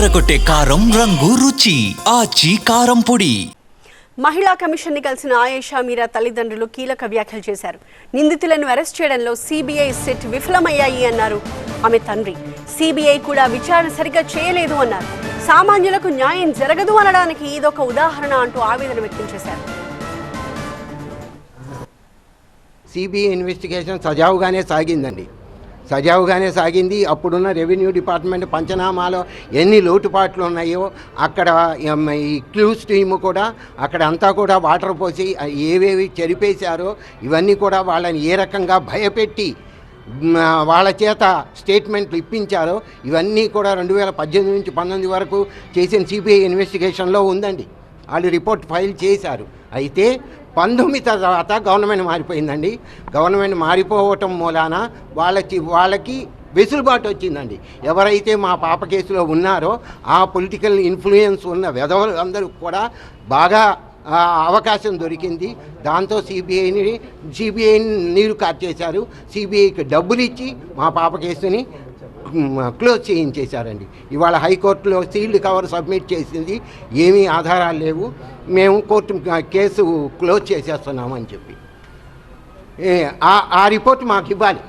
అదరకొట్టే కారం రంగు రుచి ఆచి కారం పొడి. మహిళా కమిషన్ని కలిసిన ఆయేషా మీరా తల్లిదండ్రులు కీలక వ్యాఖ్యలు చేశారు. నిందితులను అరెస్ట్ చేయడంలో సిబిఐ సిట్ విఫలమయ్యాయి అన్నారు ఆమె తండ్రి. సిబిఐ కూడా విచారణ సరిగ్గా చేయలేదు అన్నారు. సామాన్యులకు న్యాయం జరగదు అనడానికి ఇదొక ఉదాహరణ అంటూ ఆవేదన వ్యక్తం చేశారు. సిబిఐ ఇన్వెస్టిగేషన్ సజావుగానే సాగింది. అప్పుడున్న రెవెన్యూ డిపార్ట్మెంట్ పంచనామాలో ఎన్ని లోటుపాట్లు ఉన్నాయో అక్కడ ఈ క్లూస్ టీము కూడా అక్కడ అంతా కూడా వాటర్ పోసి ఏవేవి చెరిపేశారో ఇవన్నీ కూడా వాళ్ళని ఏ రకంగా భయపెట్టి వాళ్ళ చేత స్టేట్మెంట్లు ఇప్పించారో ఇవన్నీ కూడా 2018 నుంచి 19 వరకు చేసిన సిబిఐ ఇన్వెస్టిగేషన్లో ఉందండి. వాళ్ళు రిపోర్ట్ ఫైల్ చేశారు. అయితే 19 తర్వాత గవర్నమెంట్ మారిపోయిందండి. గవర్నమెంట్ మారిపోవటం మూలాన వాళ్ళకి వెసులుబాటు వచ్చిందండి. ఎవరైతే మా పాప కేసులో ఉన్నారో ఆ పొలిటికల్ ఇన్ఫ్లుయెన్స్ ఉన్న వెధవలు అందరూ కూడా బాగా అవకాశం దొరికింది. దాంతో సిబిఐని నీరు కార్చేశారు. సిబిఐకి డబ్బులు ఇచ్చి మా పాప కేసుని క్లోజ్ చేయించేశారండి. ఇవాళ హైకోర్టులో సీల్డ్ కవర్ సబ్మిట్ చేసింది. ఏమీ ఆధారాలు లేవు, మేము కోర్టు కేసు క్లోజ్ చేసేస్తున్నామని చెప్పి ఆ రిపోర్ట్ మాకు ఇవ్వాలి.